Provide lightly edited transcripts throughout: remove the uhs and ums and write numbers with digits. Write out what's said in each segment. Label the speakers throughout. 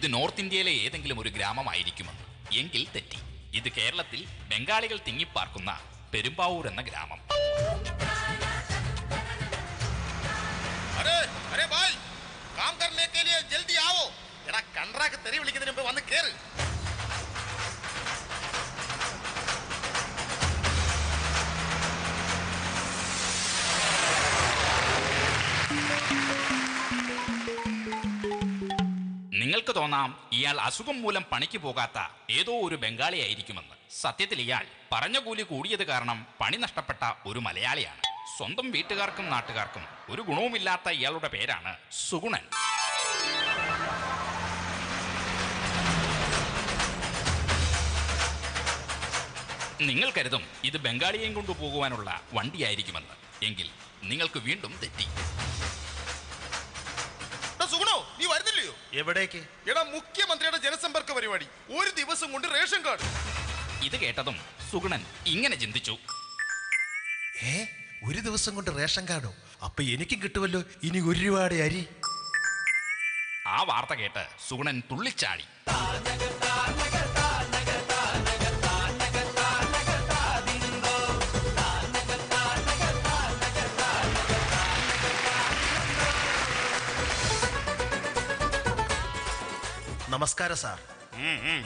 Speaker 1: ഇത് നോർത്ത് ഇന്ത്യയിലെ ഏതെങ്കിലും ഒരു ഗ്രാമമായിരിക്കുമെന്ന്. എങ്കിൽ തെറ്റി. ഇത് കേരളത്തിൽ ബംഗാളികൾ തിങ്ങിപ്പാർക്കുന്ന പെരുമ്പാവൂർ എന്ന ഗ്രാമം.
Speaker 2: വന്ന് കേറ്.
Speaker 1: നിങ്ങൾക്ക് തോന്നാം ഇയാൾ അസുഖം മൂലം പണിക്ക് പോകാത്ത ഏതോ ഒരു ബംഗാളി ആയിരിക്കുമെന്ന്. സത്യത്തിൽ ഇയാൾ പറഞ്ഞ കൂലി കൂടിയത് കാരണം പണി നഷ്ടപ്പെട്ട ഒരു മലയാളിയാണ്. സ്വന്തം വീട്ടുകാർക്കും നാട്ടുകാർക്കും ഒരു ഗുണവുമില്ലാത്ത ഇയാളുടെ പേരാണ് സുഗുണൻ. നിങ്ങൾ കരുതും ഇത് ബംഗാളിയെയും കൊണ്ടുപോകുവാനുള്ള വണ്ടിയായിരിക്കുമെന്ന്. എങ്കിൽ നിങ്ങൾക്ക് വീണ്ടും തെറ്റി.
Speaker 2: സുഗുണോ, നീ വരുന്നില്ലയോ?
Speaker 3: എവിടേക്ക്?
Speaker 2: എടാ, മുഖ്യമന്ത്രിയുടെ ജനസമ്പർക്ക പരിപാടി. ഒരു ദിവസം കൊണ്ട് റേഷൻ കാർഡ്.
Speaker 1: ഇത് കേട്ടതും സുഗുണൻ ഇങ്ങനെ ചിന്തിച്ചു.
Speaker 3: ഒരു ദിവസം കൊണ്ട് റേഷൻ കാർഡോ? അപ്പൊ എനിക്കും കിട്ടുമല്ലോ ഇനി ഒരുപാട് അരി.
Speaker 1: ആ വാർത്ത കേട്ട് സുഗുണൻ തുള്ളിച്ചാടി.
Speaker 3: നമസ്കാരം സാർ.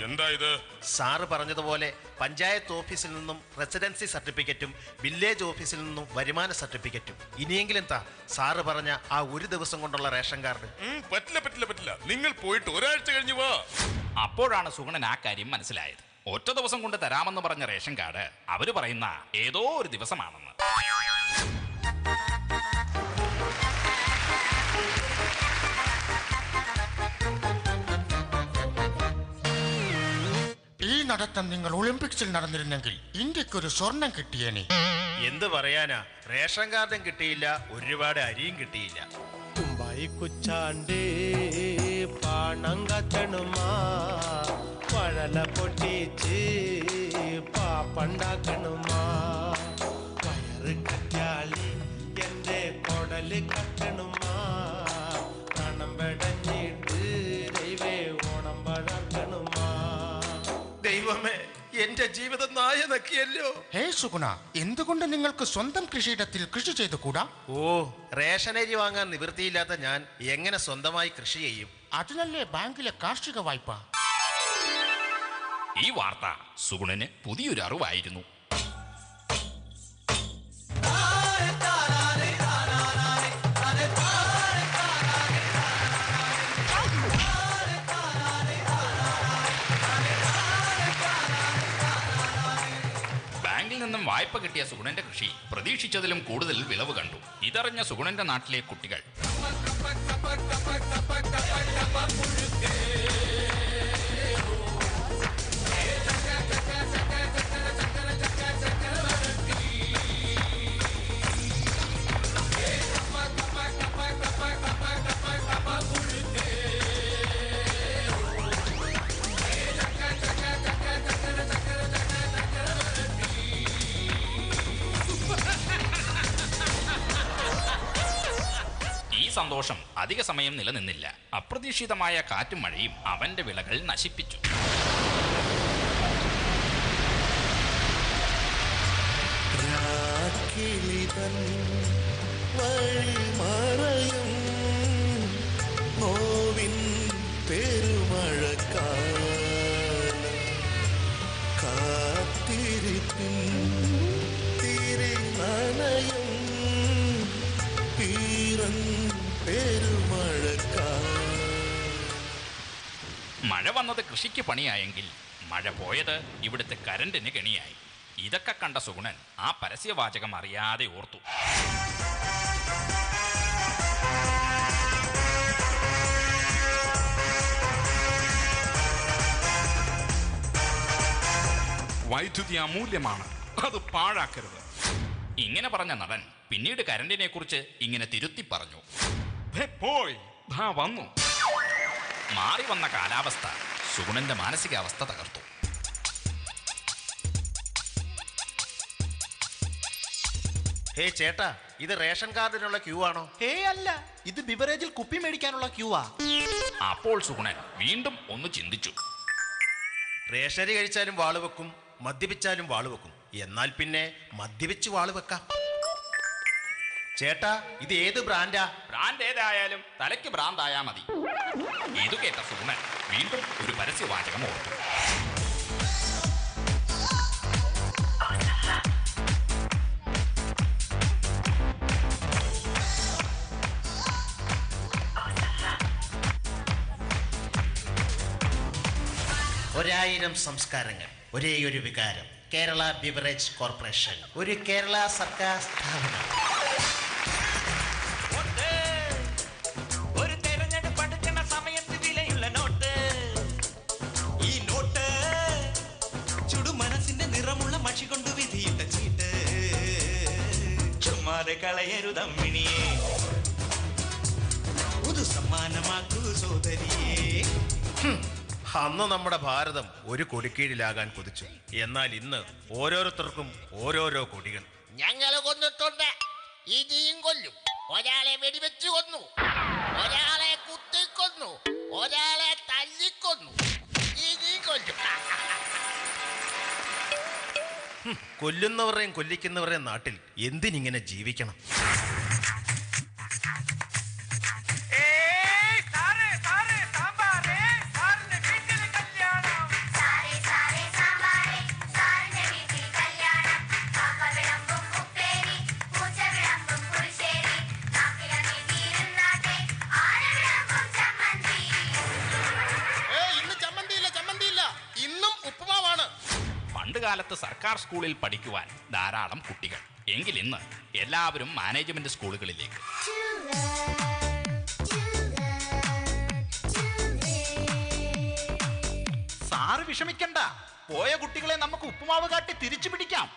Speaker 2: എന്താ ഇത്?
Speaker 3: സാറ് പറഞ്ഞതുപോലെ പഞ്ചായത്ത് ഓഫീസിൽ നിന്നും റെസിഡൻസി സർട്ടിഫിക്കറ്റും വില്ലേജ് ഓഫീസിൽ നിന്നും വരുമാന സർട്ടിഫിക്കറ്റും. ഇനിയെങ്കിലും സാറ് പറഞ്ഞ ആ ഒരു ദിവസം കൊണ്ടുള്ള റേഷൻ കാർഡ്.
Speaker 2: പറ്റില്ല. നിങ്ങൾ പോയിട്ട് ഒരാഴ്ച കഴിഞ്ഞു വാ.
Speaker 1: അപ്പോഴാണ് സുഗുണൻ ആ കാര്യം മനസ്സിലായത്. ഒറ്റ ദിവസം കൊണ്ട് തരാമെന്ന് പറഞ്ഞ റേഷൻ കാർഡ് അവര് പറയുന്ന ഏതോ ഒരു ദിവസമാണെന്ന്.
Speaker 4: ഈ നടത്തം നിങ്ങൾ ഒളിമ്പിക്സിൽ നടന്നിരുന്നെങ്കിൽ ഇന്ത്യക്കൊരു സ്വർണം കിട്ടിയേനെ.
Speaker 3: എന്ത് പറയാനാ, റേഷൻ കാർഡും കിട്ടിയില്ല, ഒരുപാട് അരിയും കിട്ടിയില്ല.
Speaker 5: തുമ്പായി കുച്ചാണ്ട് പണം കത്തണുമാ, പഴല പൊട്ടിച്ച് പാപ്പണ്ടാക്കണുമാ, വയറ് കറ്റാളി എന്റെ കൊടല് കത്തണുമാ, പണം പെടഞ്ഞിട്ട് ദൈവേ ഓണം വളർത്തണുമാ.
Speaker 3: ദൈവമേ, എന്റെ ജീവിതം നായ നക്കിയല്ലോ.
Speaker 4: ഹേ സുഗുണ, എന്തുകൊണ്ട് നിങ്ങൾക്ക് സ്വന്തം കൃഷിയിടത്തിൽ കൃഷി ചെയ്തു കൂടാ?
Speaker 3: റേഷൻ അരി വാങ്ങാൻ നിവൃത്തിയില്ലാത്ത ഞാൻ എങ്ങനെ സ്വന്തമായി കൃഷി ചെയ്യും?
Speaker 4: അതിനല്ലേ ബാങ്കിലെ കാർഷിക വായ്പ.
Speaker 1: ഈ വാർത്ത സുഗുണന് പുതിയൊരു അറിവായിരുന്നു. ബാങ്കിൽ നിന്നും വായ്പ കിട്ടിയ സുഗുണന്റെ കൃഷി പ്രതീക്ഷിച്ചതിലും കൂടുതൽ വിളവ് കണ്ടു. ഇതറിഞ്ഞ സുഗുണന്റെ നാട്ടിലെ കുട്ടികൾ സന്തോഷം അധിക സമയം നിലനിന്നില്ല. അപ്രതീക്ഷിതമായ കാറ്റും മഴയും അവന്റെ വിളകൾ നശിപ്പിച്ചു. മഴ വന്നത് കൃഷിക്ക് പണിയായെങ്കിൽ മഴ പോയത് ഇവിടുത്തെ കരണ്ടിന് കെണിയായി. ഇതൊക്കെ കണ്ട സുഗുണൻ ആ പരസ്യവാചകം അറിയാതെ ഓർത്തു. വൈദ്യുതി അമൂല്യമാണ്, അത് പാഴാക്കരുത്. ഇങ്ങനെ പറഞ്ഞ നടൻ പിന്നീട് കരണ്ടിനെ കുറിച്ച് ഇങ്ങനെ തിരുത്തി പറഞ്ഞു. പോയി വന്നു. മാറി വന്ന കാലാവസ്ഥ സുഗുണന്റെ മാനസികാവസ്ഥ തകർത്തു.
Speaker 3: ഹേ ചേട്ടാ, ഇത് റേഷൻ കാർഡിനുള്ള ക്യൂ ആണോ?
Speaker 6: അല്ല, ഇത് ബിവറേജിൽ കുപ്പി മേടിക്കാനുള്ള ക്യൂവാ.
Speaker 1: അപ്പോൾ സുഗുണൻ വീണ്ടും ഒന്ന് ചിന്തിച്ചു.
Speaker 3: റേഷനരി കഴിച്ചാലും വാള് വെക്കും, മദ്യപിച്ചാലും വാള് വെക്കും. എന്നാൽ പിന്നെ മദ്യപിച്ച് വാള് വെക്കാം. ചേട്ടാ, ഇത് ഏത് ബ്രാൻഡാ?
Speaker 1: ബ്രാൻഡ് ഏതായാലും തലയ്ക്ക് ഭ്രാന്തായാ മതി. ഇത് കേട്ട സുഗുണൻ വീണ്ടും ഒരു പരസ്യവാചകം ഓർത്തു.
Speaker 3: ഒരായിരം സംസ്കാരങ്ങൾ, ഒരേയൊരു വികാരം. കേരള ബിവറേജ് കോർപ്പറേഷൻ, ഒരു കേരള സർക്കാർ സ്ഥാപനം.
Speaker 6: ഒരു തെരഞ്ഞെടുപ്പ് അടുക്കുന്ന സമയത്ത് വിലയുള്ള നോട്ട്. ഈ നോട്ട് ചുടുമനസിന്റെ നിറമുള്ള മഷി കൊണ്ട് വിധിയിട്ട ചീട്ട്. ചുമ്മാതെ കളയരുതമ്മിണിയെ, പുതു സമ്മാനമാക്കൂ സോദരിയെ.
Speaker 3: അന്ന് നമ്മുടെ ഭാരതം ഒരു കൊടിക്കീഴിലാകാൻ കൊതിച്ചു. എന്നാൽ ഇന്ന് ഓരോരുത്തർക്കും ഓരോരോ കൊടികൾ.
Speaker 4: ഞങ്ങള് കൊന്നിട്ടുണ്ട്, ഇനിയും കൊല്ലും. ഒരാളെ വെടിവെച്ചു കൊന്നു, ഒരാളെ കുത്തിക്കൊന്നു, ഒരാളെ തല്ലിക്കൊന്നു, ഇനിയും കൊല്ലും.
Speaker 3: കൊല്ലുന്നവരെയും കൊല്ലിക്കുന്നവരെയും നാട്ടിൽ എന്തിനിങ്ങനെ ജീവിക്കണം?
Speaker 1: പണ്ടുകാലത്ത് സർക്കാർ സ്കൂളിൽ പഠിക്കുവാൻ ധാരാളം കുട്ടികൾ. എങ്കിൽ ഇന്ന് എല്ലാവരും മാനേജ്മെന്റ് സ്കൂളുകളിലേക്ക്. സാറ് വിഷമിക്കണ്ട, പോയ കുട്ടികളെ നമുക്ക് ഉപ്പുമാവ് കാട്ടി തിരിച്ചു പിടിക്കാം.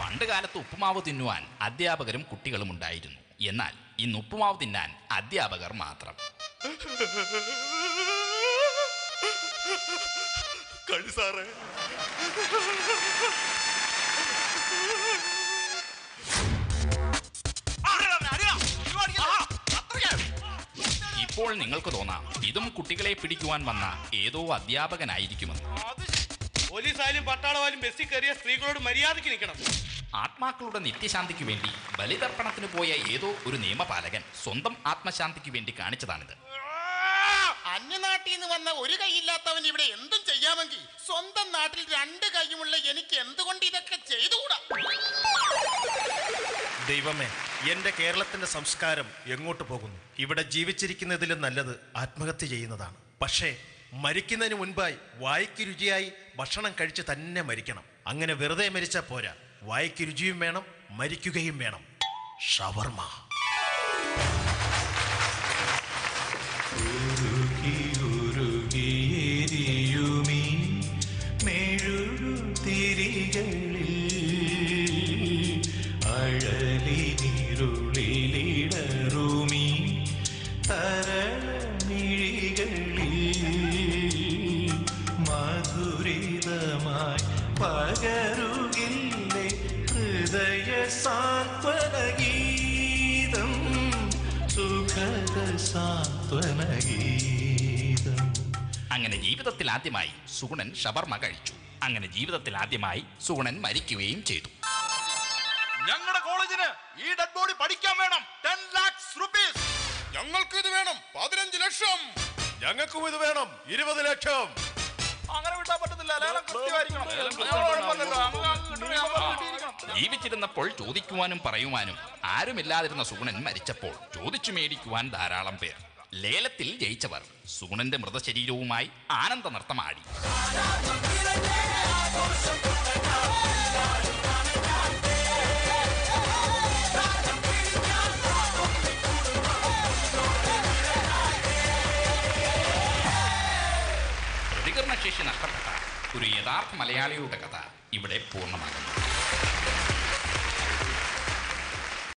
Speaker 1: പണ്ടുകാലത്ത് ഉപ്പുമാവ് തിന്നുവാൻ അധ്യാപകരും കുട്ടികളും ഉണ്ടായിരുന്നു. എന്നാൽ ഇന്ന് ഉപ്പുമാവ് തിന്നാൻ അധ്യാപകർ മാത്രം. ഇപ്പോൾ നിങ്ങൾക്ക് തോന്നാം ഇതും കുട്ടികളെ പിടിക്കുവാൻ വന്ന ഏതോ അധ്യാപകനായിരിക്കുമെന്ന്.
Speaker 2: പോലീസായാലും പട്ടാളമായാലും ബസ്സിൽ കയറിയ സ്ത്രീകളോട് മര്യാദയ്ക്ക് നിൽക്കണം.
Speaker 1: ആത്മാക്കളുടെ നിത്യശാന്തിക്ക് വേണ്ടി ബലിതർപ്പണത്തിന് പോയ ഏതോ ഒരു നിയമപാലകൻ സ്വന്തം ആത്മശാന്തിക്ക് വേണ്ടി കാണിച്ചതാണിത്.
Speaker 4: അന്യനാട്ടിൽ നിന്ന് വന്ന ഒരു കൈയില്ലാത്തവൻ ഇവിടെ എന്തും ചെയ്യാമെങ്കിൽ സ്വന്തം നാട്ടിൽ രണ്ട് കൈയുമുള്ള എനിക്ക് എന്തുകൊണ്ട് ഇതൊക്കെ ചെയ്തുകൂടാ?
Speaker 3: ദൈവമേ, എന്റെ കേരളത്തിന്റെ സംസ്കാരം എങ്ങോട്ട് പോകുന്നു? ഇവിടെ ജീവിച്ചിരിക്കുന്നതിലും നല്ലത് ആത്മഹത്യ ചെയ്യുന്നതാണ്. പക്ഷേ മരിക്കുന്നതിന് മുൻപായി വായ്ക്ക് രുചിയായി ഭക്ഷണം കഴിച്ച് തന്നെ മരിക്കണം. അങ്ങനെ വെറുതെ മരിച്ചാൽ പോരാ, വായ്ക്ക് രുചിയും വേണം, മരിക്കുകയും വേണം. ഷവർമ.
Speaker 6: ഉരുകിയെരിയുമീ മെഴുതിരികളിൽ അഴലിനിരുളിലിടറുമീ തരമിഴികളിൽ മധുരിതമായി പകരുകില്ലേ ഹൃദയ സാന്ത്വനഗീതം, സുഖദ സാന്ത്വനഗീതം.
Speaker 1: അങ്ങനെ ജീവിതത്തിൽ ആദ്യമായി സുഗുണൻ ഷവർമ കഴിച്ചു. അങ്ങനെ ജീവിതത്തിൽ ആദ്യമായി സുഗുണൻ മരിക്കുകയും ചെയ്തു.
Speaker 2: ഞങ്ങളുടെ കോളേജിന് ഈ ഡെഡ് ബോഡി പഠിക്കാൻ വേണം 10 lakhs rupees. ഞങ്ങൾക്ക് ഇത് വേണം 15 ലക്ഷം.
Speaker 3: ഞങ്ങൾക്കും ഇത് വേണം 20 ലക്ഷം.
Speaker 2: അങ്ങനെ വിട്ടാൻ പറ്റത്തില്ല.
Speaker 1: ജീവിച്ചിരുന്നപ്പോൾ ചോദിക്കുവാനും പറയുവാനും ആരുമില്ലാതിരുന്ന സുഗുണൻ മരിച്ചപ്പോൾ ചോദിച്ചു മേടിക്കുവാൻ ധാരാളം പേർ. ലേലത്തിൽ ജയിച്ചവർ സുഗുണന്റെ മൃതശരീരവുമായി ആനന്ദ നൃത്തമാടി. പ്രതികരണശേഷി നഷ്ടപ്പെട്ട ഒരു യഥാർത്ഥ മലയാളിയുടെ കഥ ഇവിടെ പൂർണ്ണമാകുന്നു.